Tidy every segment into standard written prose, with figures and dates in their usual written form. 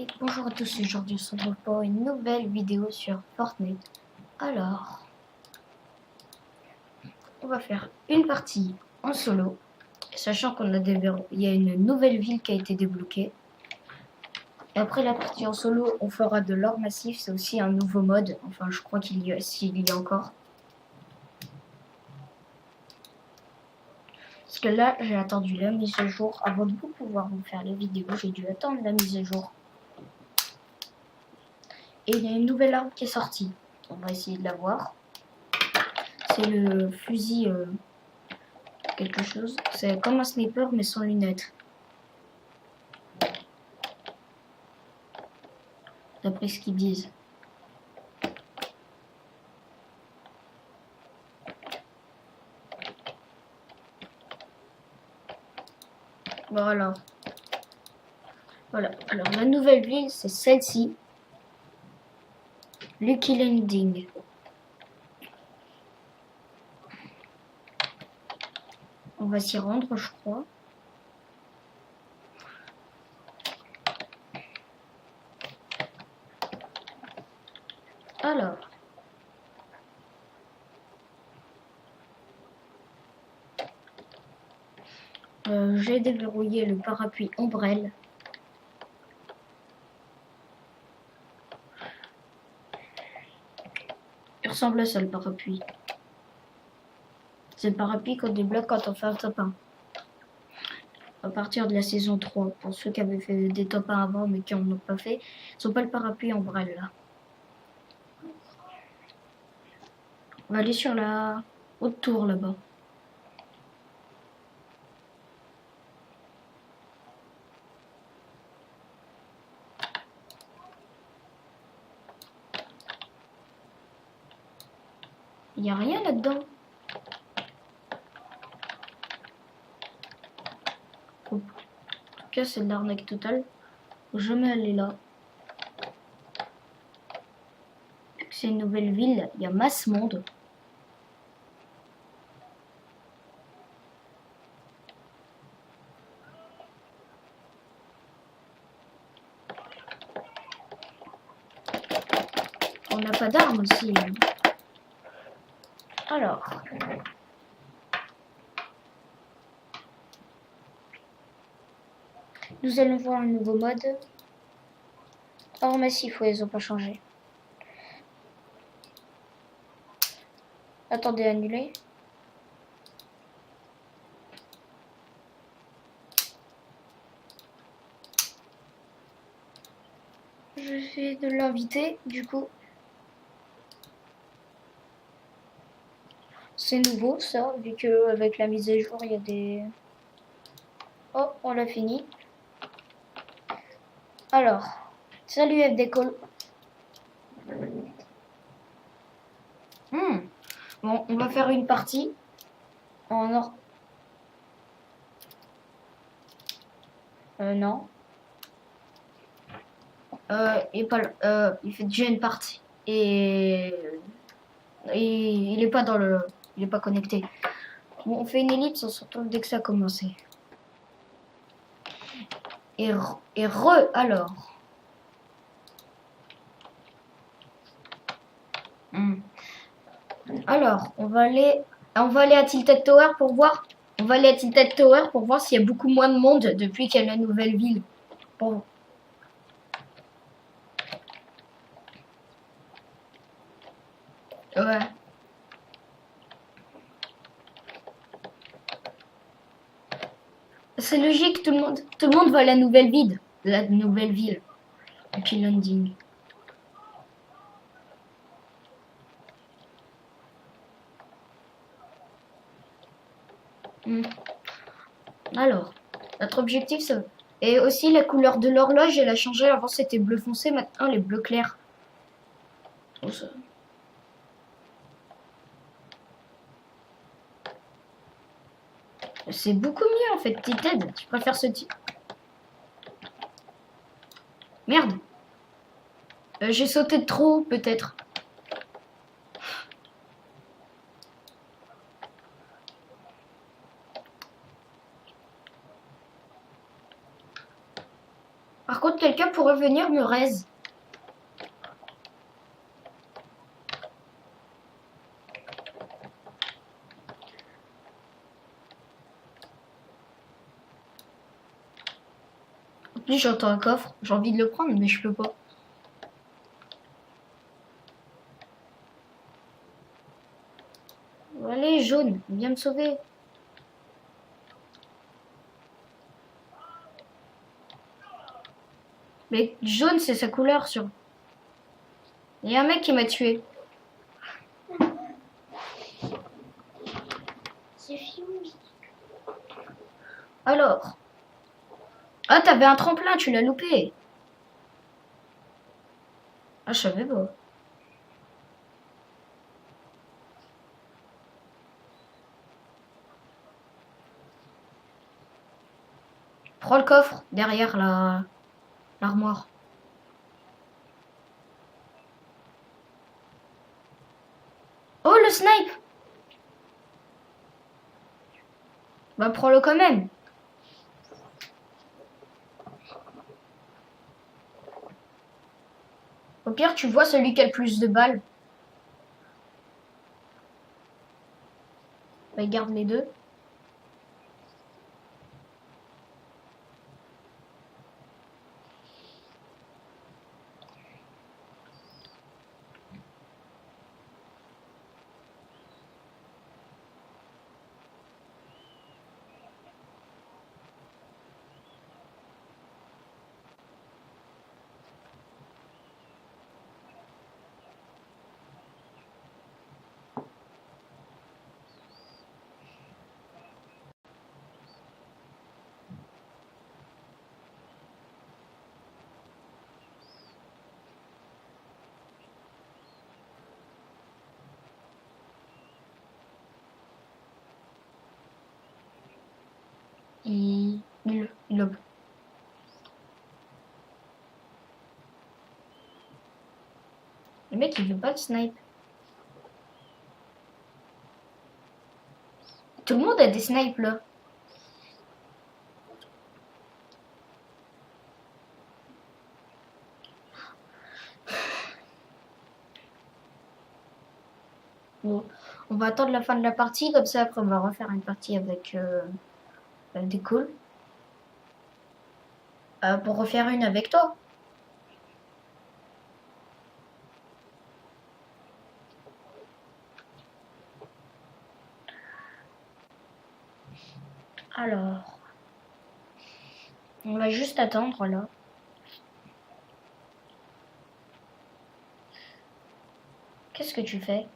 Et bonjour à tous, aujourd'hui on se retrouve pour une nouvelle vidéo sur Fortnite. Alors, on va faire une partie en solo, sachant il y a une nouvelle ville qui a été débloquée. Et après la partie en solo, on fera de l'or massif, c'est aussi un nouveau mode, enfin je crois qu'il y a, s'il y a encore. Parce que là, j'ai attendu la mise à jour avant de pouvoir vous faire les vidéos, j'ai dû attendre la mise à jour. Et il y a une nouvelle arme qui est sortie, on va essayer de la voir. C'est le fusil quelque chose. C'est comme un sniper mais sans lunettes. D'après ce qu'ils disent. Bon alors. Voilà. Alors la nouvelle ville c'est celle-ci. Lucky Landing. On va s'y rendre je crois. Alors. J'ai déverrouillé le parapluie ombrelle. Il ressemble à ça le parapluie. C'est le parapluie qu'on débloque quand on fait un top 1. À partir de la saison 3. Pour ceux qui avaient fait des top 1 avant mais qui n'en ont pas fait, ils n'ont pas le parapluie ombrelle là. On va aller sur la haute tour là-bas. Il n'y a rien là-dedans. En tout cas, c'est de l'arnaque totale. Faut jamais aller là. C'est une nouvelle ville, il y a masse monde. On n'a pas d'armes aussi. Alors. Nous allons voir un nouveau mode. Or massif, ouais, ils n'ont pas changé. Attendez, annuler. Je vais de l'inviter, du coup. C'est nouveau, ça, vu qu'avec la mise à jour, il y a des... Oh, on l'a fini. Alors, salut FDCall. Bon, on va faire une partie en or. Non. Il fait déjà une partie. Et il est pas dans le... Il est pas connecté. Bon, on fait une ellipse, on se retrouve dès que ça a commencé. Alors. Alors, on va aller à Tilted Tower pour voir. On va aller à Tilted Tower pour voir s'il y a beaucoup moins de monde depuis qu'il y a la nouvelle ville. Bon. Ouais. C'est logique, tout le monde va à la nouvelle ville. La nouvelle ville. Lucky Landing. Alors, notre objectif, c'est... Et aussi, la couleur de l'horloge, elle a changé. Avant, c'était bleu foncé. Maintenant, elle est bleu clair. Oh, ça... C'est beaucoup mieux, en fait. Tited, je préfère ce type. Merde. J'ai sauté de trop, peut-être. Par contre, quelqu'un pourrait venir me raise. En plus, j'entends un coffre. J'ai envie de le prendre, mais je peux pas. Allez, jaune, viens me sauver. Mais jaune, c'est sa couleur sur. Il y a un mec qui m'a tué. C'est fini. Alors. Ah, t'avais un tremplin, tu l'as loupé. Ah, je savais pas. Prends le coffre derrière l'armoire. Oh, le snipe! Bah, prends-le quand même. Au pire, tu vois celui qui a le plus de balles. Bah, il garde les deux. Il a... Le mec, il veut pas de snipe. Tout le monde a des snipes là. Bon, on va attendre la fin de la partie, comme ça après on va refaire une partie avec des calls. Pour refaire une avec toi. Alors, on va juste attendre là. Qu'est-ce que tu fais?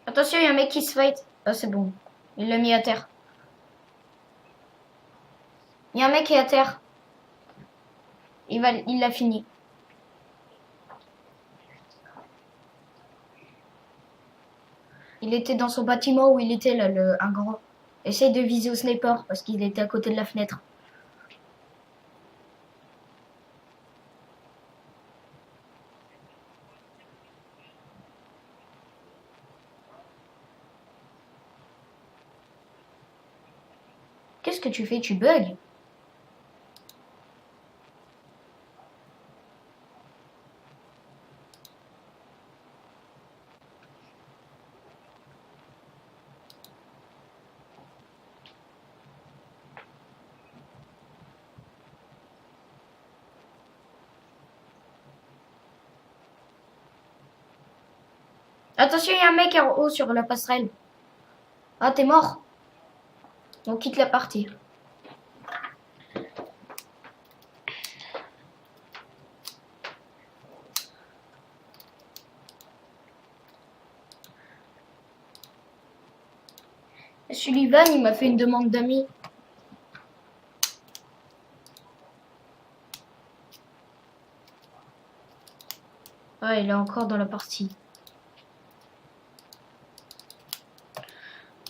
Attention, il y a un mec qui se fight. Ah, c'est bon. Il l'a mis à terre. Il y a un mec qui est à terre. Il l'a fini. Il était dans son bâtiment où il était là, un grand. Essaye de viser au sniper parce qu'il était à côté de la fenêtre. Qu'est-ce que tu fais? Tu bugs? Attention, il y a un mec en haut sur la passerelle. Ah, t'es mort. On quitte la partie. Sullivan, il m'a fait une demande d'amis. Ah, il est encore dans la partie.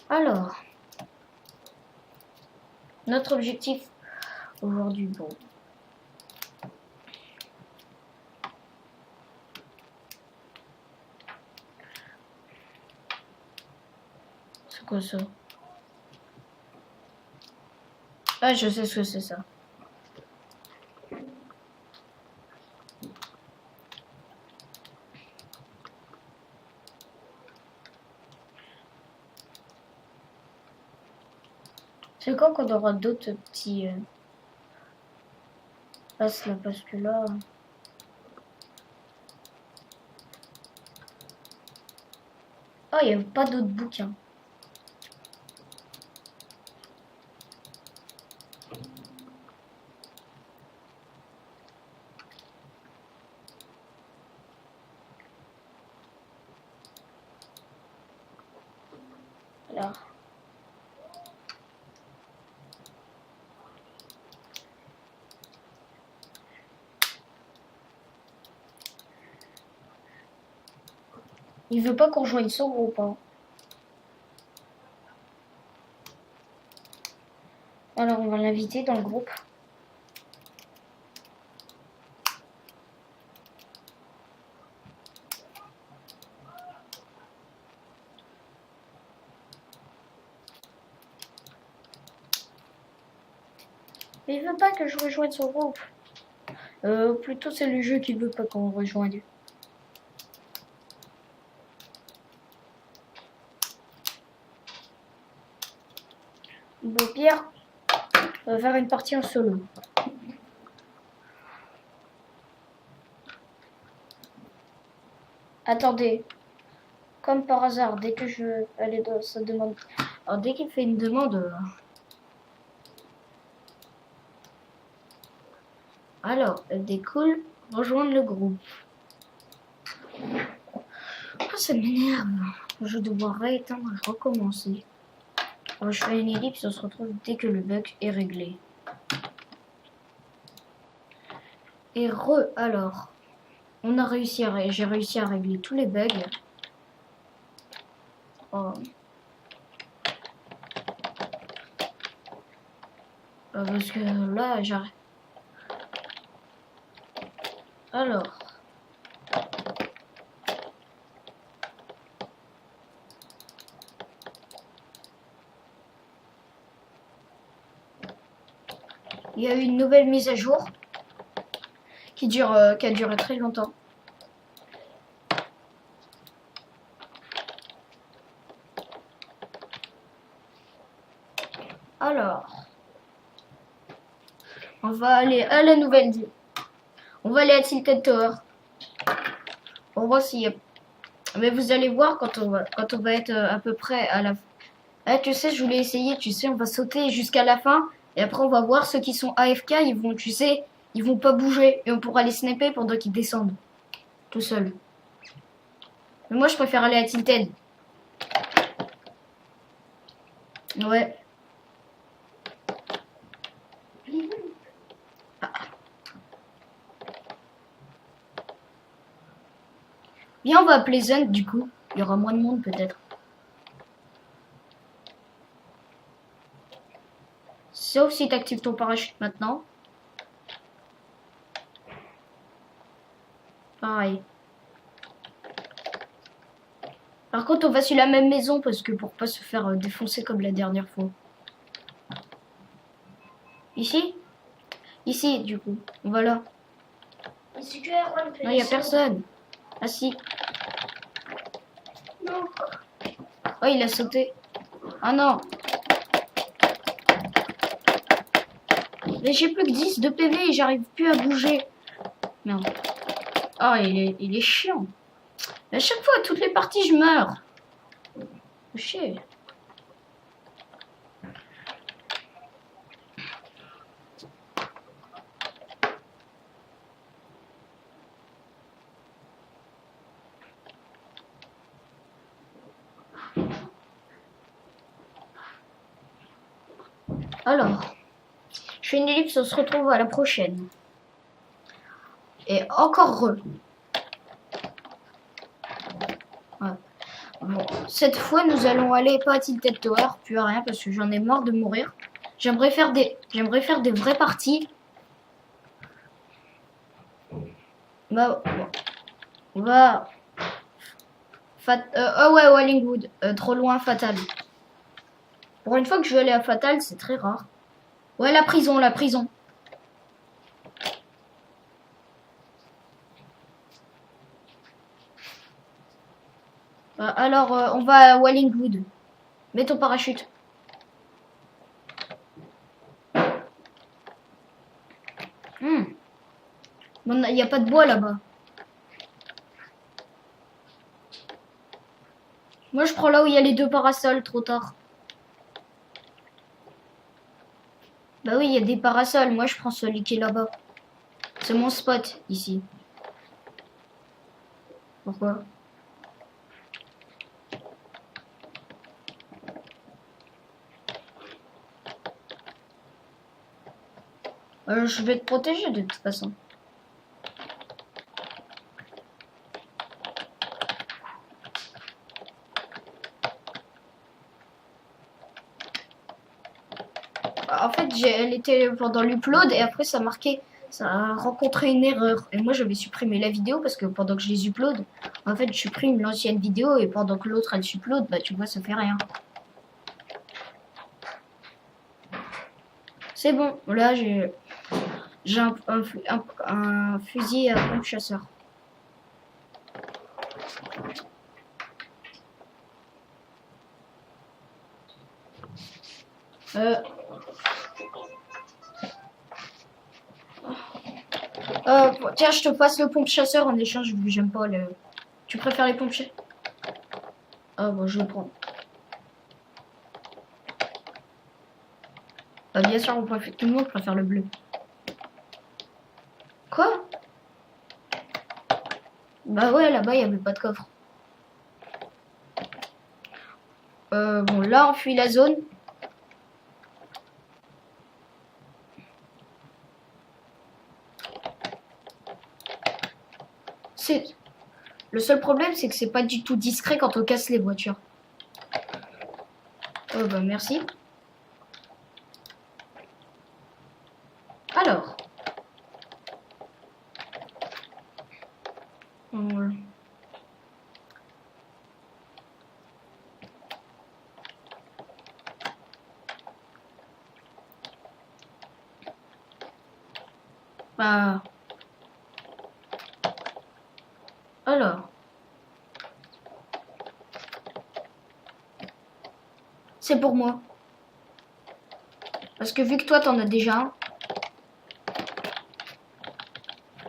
Alors, notre objectif aujourd'hui, bon. Quoi ça? Ah, je sais ce que c'est ça. C'est quand qu'on aura d'autres petits... Passe là, parce que là... Ah, il n'y a pas d'autres bouquins. Alors... Il veut pas qu'on rejoigne son groupe, hein. Alors on va l'inviter dans le groupe. Mais il veut pas que je rejoigne son groupe. Plutôt c'est le jeu qui veut pas qu'on rejoigne. Bon, Pierre, on va faire une partie en solo. Attendez, comme par hasard, dès que je veux aller dans sa demande... Alors dès qu'il fait une demande... Alors, elle découle, rejoindre le groupe. Ah, ça m'énerve. Je vais devoir rééteindre et recommencer. Alors, je fais une ellipse, on se retrouve dès que le bug est réglé. Et alors, on a réussi j'ai réussi à régler tous les bugs. Oh. Parce que là, j'arrête. Alors. Il y a eu une nouvelle mise à jour qui a duré très longtemps. Alors, on va aller à la nouvelle ville. On va aller à Tilted Tower. On voit s'il y a... Mais vous allez voir quand on va être à peu près à la fin. Ah, tu sais, je voulais essayer, tu sais, on va sauter jusqu'à la fin. Et après, on va voir ceux qui sont AFK, ils vont, tu sais, ils vont pas bouger. Et on pourra les snapper pendant qu'ils descendent. Tout seul. Mais moi, je préfère aller à Tilted. Ouais. Ah. Viens, on va à Pleasant, du coup. Il y aura moins de monde, peut-être. Sauf si tu actives ton parachute maintenant. Pareil. Par contre, on va sur la même maison parce que pour pas se faire défoncer comme la dernière fois. Ici? Ici, du coup. Voilà. Non, il n'y a personne. Ah si. Non. Oh, il a sauté. Ah non. Mais j'ai plus que 10 de PV et j'arrive plus à bouger. Merde. Oh, il est chiant. À chaque fois, à toutes les parties, je meurs. Chier. Alors, je fais une ellipse, on se retrouve à la prochaine. Et encore re. Ouais. Bon, cette fois, nous allons aller pas à Tilted Tower, plus à rien parce que j'en ai marre de mourir. J'aimerais faire des vraies parties. Bah, on va. Oh ouais, Wallingwood, trop loin, fatal. Pour une fois que je vais aller à Fatal, c'est très rare. Ouais, la prison, la prison. Alors, on va à Wallingwood. Mets ton parachute. Bon, il n'y a pas de bois là-bas. Moi, je prends là où il y a les 2 parasols, trop tard. Bah oui, il y a des parasols. Moi, je prends celui qui est là-bas. C'est mon spot, ici. Pourquoi? Je vais te protéger de toute façon. En fait, elle était pendant l'upload et après ça marquait, ça a rencontré une erreur. Et moi j'avais supprimé la vidéo parce que pendant que je les upload, en fait je supprime l'ancienne vidéo et pendant que l'autre elle s'upload, bah tu vois ça fait rien. C'est bon, là j'ai un fusil à pompe chasseur. Tiens, je te passe le pompe chasseur en échange vu que j'aime pas le... Tu préfères les pompes chasseurs? Ah bon, je le prends. Bien sûr, tout le monde préfère le bleu. Quoi? Bah ouais, là-bas, il n'y avait pas de coffre. Bon, là, on fuit la zone. Le seul problème, c'est que c'est pas du tout discret quand on casse les voitures. Oh bah merci. Alors. Bah. Alors. C'est pour moi. Parce que vu que toi, t'en as déjà un.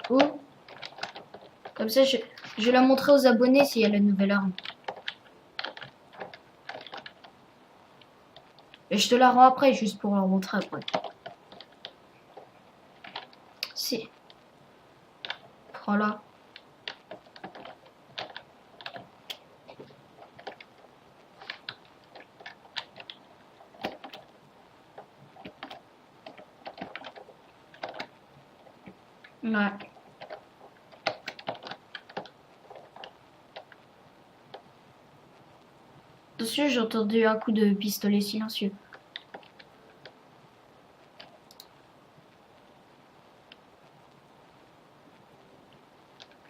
Oh. Comme ça, je vais la montrer aux abonnés s'il y a la nouvelle arme. Et je te la rends après, juste pour leur montrer après. Si. Prends-la. Ouais. Dessus, j'ai entendu un coup de pistolet silencieux.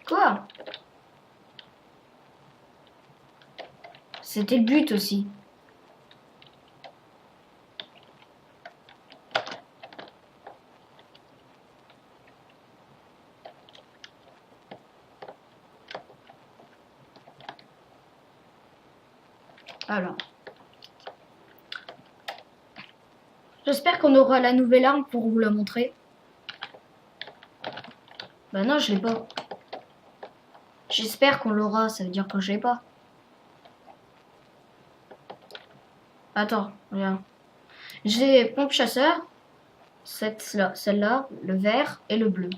Quoi? C'était le but aussi. Alors. J'espère qu'on aura la nouvelle arme pour vous la montrer. Bah non, je l'ai pas. J'espère qu'on l'aura, ça veut dire que je l'ai pas. Attends, regarde. J'ai pompe chasseur, celle-là, le vert et le bleu.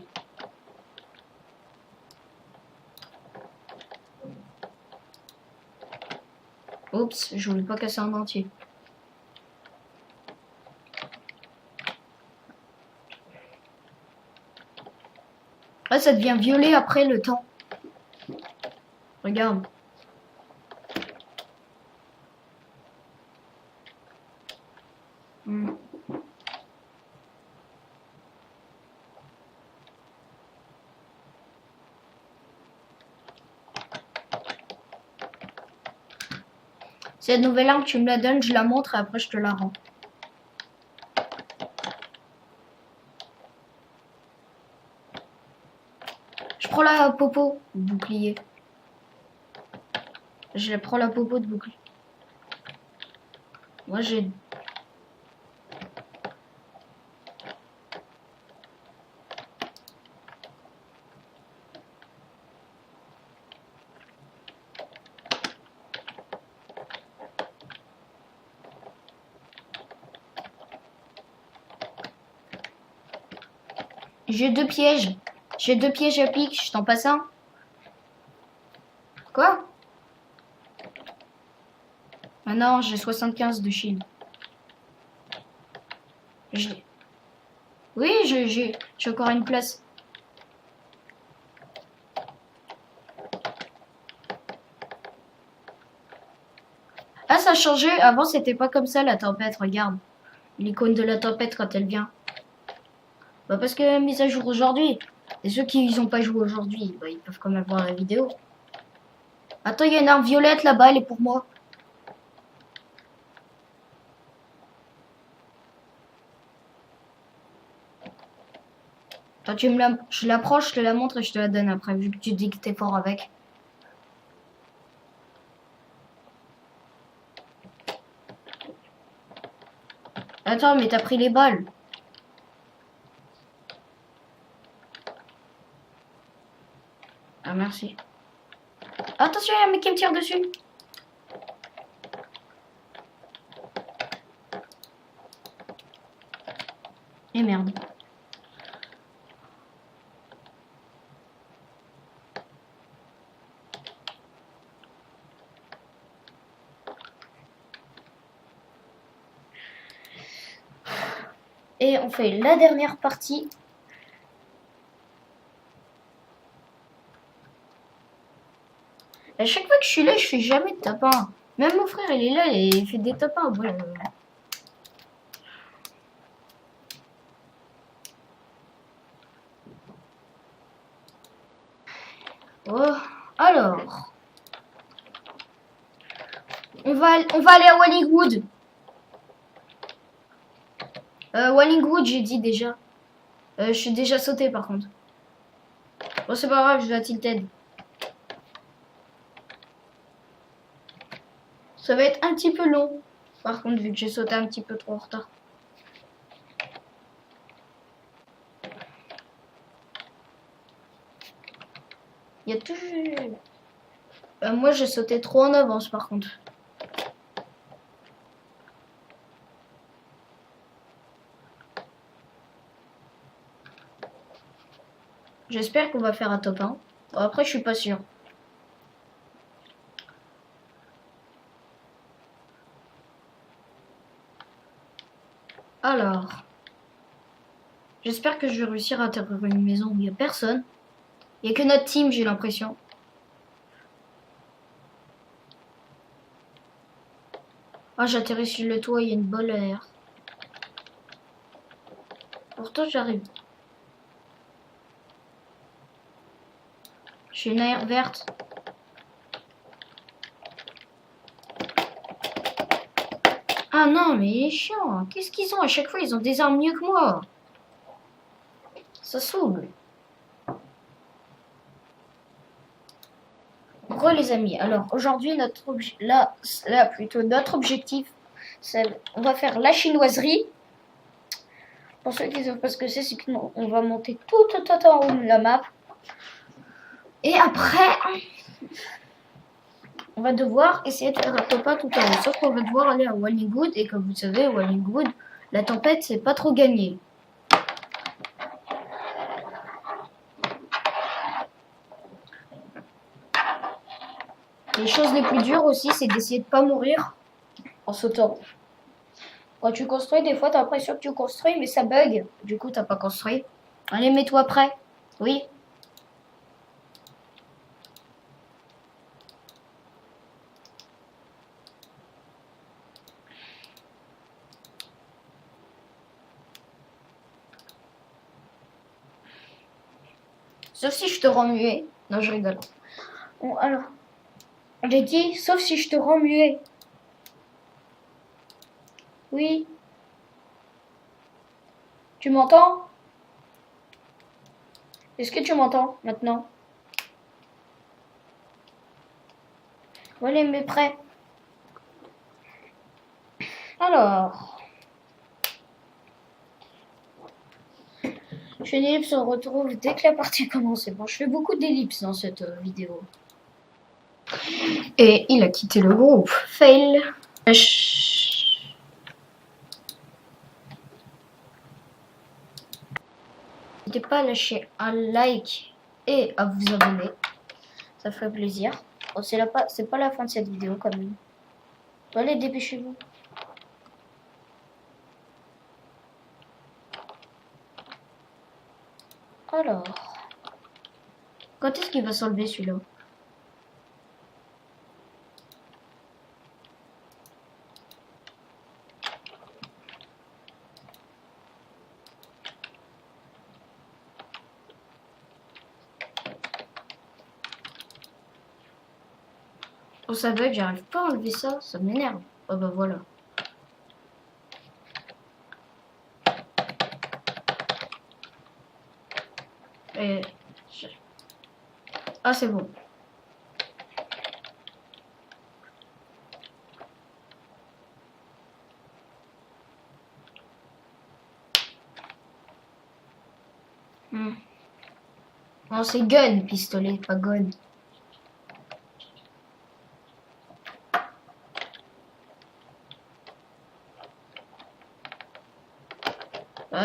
Oups, je voulais pas casser en entier. Ah, ça devient violet après le temps. Regarde. Cette nouvelle arme, tu me la donnes, je la montre et après je te la rends. Je prends la popo de bouclier. Je prends la popo de bouclier. Moi j'ai... J'ai 2 pièges. J'ai 2 pièges à pic, je t'en passe un. Quoi? Ah non, j'ai 75 de shield. Oui, j'ai encore une place. Ah, ça a changé. Avant, c'était pas comme ça, la tempête. Regarde. L'icône de la tempête quand elle vient. Bah, parce que mise à jour aujourd'hui. Et ceux qui n'ont pas joué aujourd'hui, bah, ils peuvent quand même voir la vidéo. Attends, il y a une arme violette là-bas, elle est pour moi. Attends, je la prends, je te la montre et je te la donne après, vu que tu dis que t'es fort avec. Attends, mais t'as pris les balles. Ah, merci. Attention, il y a un mec qui me tire dessus. Et merde. Et on fait la dernière partie. À chaque fois que je suis là, je fais jamais de top 1. Même mon frère, il est là et il fait des top 1. Voilà. Oh, alors. On va aller à Wallingwood. Wallingwood, j'ai dit déjà. Je suis déjà sauté par contre. Bon, c'est pas grave, je vais à Tilted. Ça va être un petit peu long. Par contre, vu que j'ai sauté un petit peu trop en retard. Il y a toujours... moi, j'ai sauté trop en avance par contre. J'espère qu'on va faire un top 1. Bon, après, je suis pas sûr. Alors. J'espère que je vais réussir à atterrir une maison où il n'y a personne. Il n'y a que notre team, j'ai l'impression. Ah, j'atterris sur le toit, il y a une bolle à air. Pourtant, j'arrive. J'ai une aire verte. Ah non, mais il est chiant. Qu'est-ce qu'ils ont? À chaque fois, ils ont des armes mieux que moi. Ça saoule. Bon les amis, alors aujourd'hui notre objectif, c'est on va faire la chinoiserie. Pour ceux qui ne savent pas ce que c'est qu'on va monter tout en haut de la map. Et après, on va devoir essayer de faire un top 1 tout en haut. Sauf qu'on va devoir aller à Wallingwood. Et comme vous savez, Wallingwood, la tempête, c'est pas trop gagné. Les choses les plus dures aussi, c'est d'essayer de pas mourir en sautant. Quand tu construis, des fois, t'as l'impression que tu construis, mais ça bug. Du coup, t'as pas construit. Allez, mets-toi prêt. Oui. Sauf si je te rends muet. Non, je rigole. Bon, alors. J'ai dit, sauf si je te rends muet. Oui. Tu m'entends? Est-ce que tu m'entends maintenant? Voilà, mais prêt. Alors, je fais une ellipse, on retrouve dès que la partie commence. Bon, je fais beaucoup d'ellipses dans cette vidéo. Et il a quitté le groupe. Fail. N'hésitez pas à lâcher un like et à vous abonner. Ça ferait plaisir. Bon, c'est pas la fin de cette vidéo quand même. Allez, dépêchez-vous. Alors, quand est-ce qu'il va s'enlever celui-là? Oh, ça bug, j'arrive pas à enlever ça, ça m'énerve. Oh bah voilà. Et... Ah, c'est bon. Non, c'est gun, pistolet, pas gun.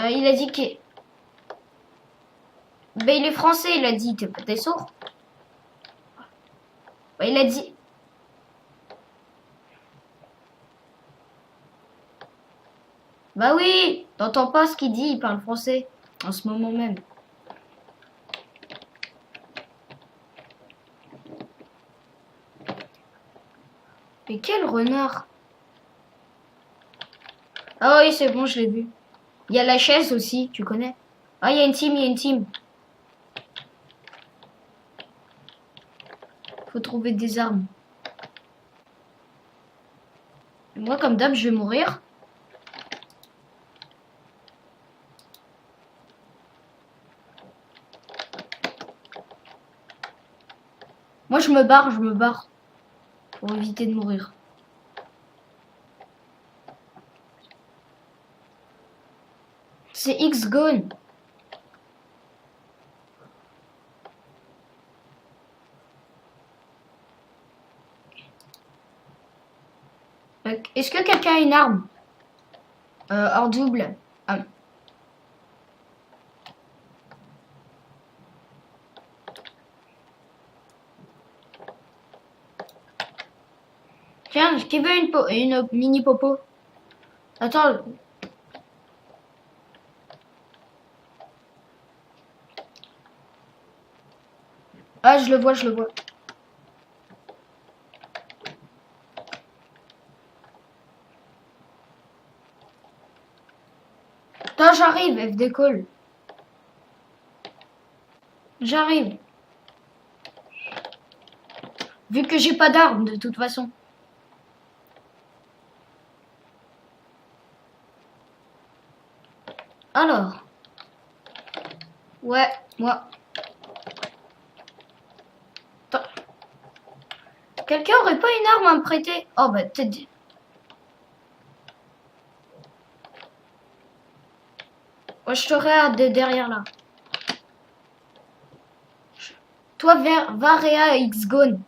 Il a dit que... Ben, il est français, il a dit. T'es sourd? Ben, il a dit... Bah oui, t'entends pas ce qu'il dit, il parle français. En ce moment même. Mais quel renard! Ah oui, c'est bon, je l'ai vu. Il y a la chaise aussi, tu connais? Ah, il y a une team, il y a une team. Faut trouver des armes. Moi, comme d'hab, je vais mourir. Moi, je me barre. Pour éviter de mourir. C'est X-Gone. Est-ce que quelqu'un a une arme? Hors double. Ah. Tiens, qui veut une mini popo? Attends. Ah, je le vois, je le vois. Attends, j'arrive, FD Call. J'arrive. Vu que j'ai pas d'arme de toute façon. Alors. Ouais, moi. Attends. Quelqu'un aurait pas une arme à me prêter? Oh bah peut-être. Moi, je te regarde de derrière là. Toi, va Réa X-Gone.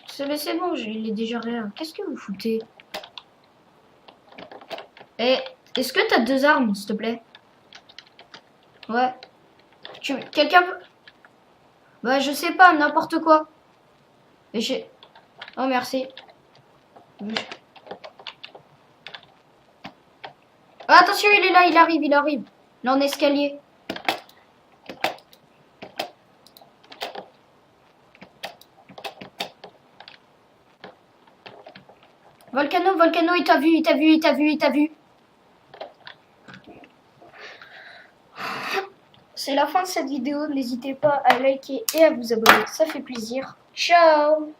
C'est bon, il est déjà Réa. Qu'est-ce que vous foutez? Eh, est-ce que t'as deux armes, s'il te plaît? Ouais. Quelqu'un peut... Bah, je sais pas, n'importe quoi. Et j'ai... Oh, merci. Ah, attention, il est là, il arrive. Là, en escalier. Volcano, il t'a vu. C'est la fin de cette vidéo. N'hésitez pas à liker et à vous abonner. Ça fait plaisir. Ciao!